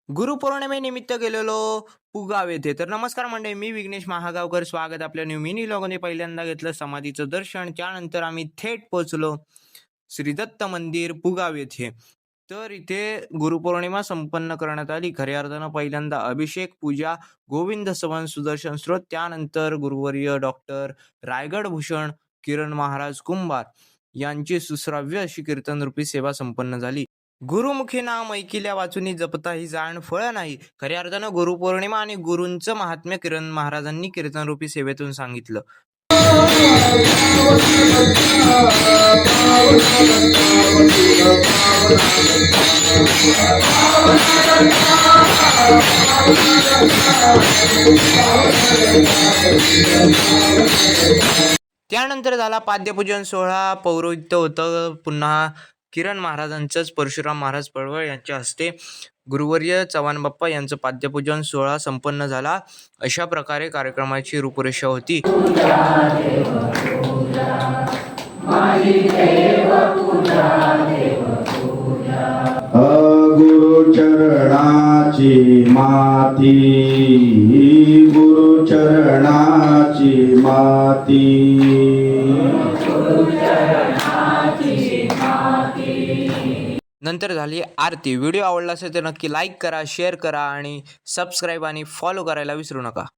गुरुपौर्णिमेनिमित्त गेलेलो पुगाव येथे. तर नमस्कार मंडळी, मी विघ्नेश महागावकर. स्वागत आपल्या न्यू मिनी व्लॉगमध्ये. पहिल्यांदा घेतलं समाधीचं दर्शन, त्यानंतर आम्ही थेट पोहोचलो श्री दत्त मंदिर पुगाव येथे. तर इथे गुरुपौर्णिमा संपन्न करण्यात आली. खऱ्या अर्थानं पहिल्यांदा अभिषेक, पूजा, गोविंद सवन, सुदर्शन स्त्रोत, त्यानंतर गुरुवर्य डॉक्टर रायगड भूषण किरण महाराज कुंभार यांची सुश्राव्य अशी कीर्तनरूपी सेवा संपन्न झाली. गुरुमुखी नाम ऐकिल्या वाचुनी जपता ही जाण फळ नाही. खऱ्या अर्थानं गुरुपौर्णिमा आणि गुरूंचं महात्म्य किरण महाराजांनी कीर्तनरूपी सेवेतून सांगितलं. त्यानंतर झाला पाद्यपूजन सोहळा. पौरोहित्य होतं पुन्हा किरण महाराजांचंच. परशुराम महाराज पळवळ यांच्या हस्ते गुरुवर्य चव्हाण बाप्पा यांचं पाद्यपूजन सोहळा संपन्न झाला. अशा प्रकारे कार्यक्रमाची रूपरेषा होती. गुरुचरणाची माती, गुरुचरणाची माती. नंतर झाली आरती. व्हिडिओ आवडला असेल तर नक्की लाईक करा, शेअर करा आणि सबस्क्राईब आणि फॉलो करायला विसरू नका.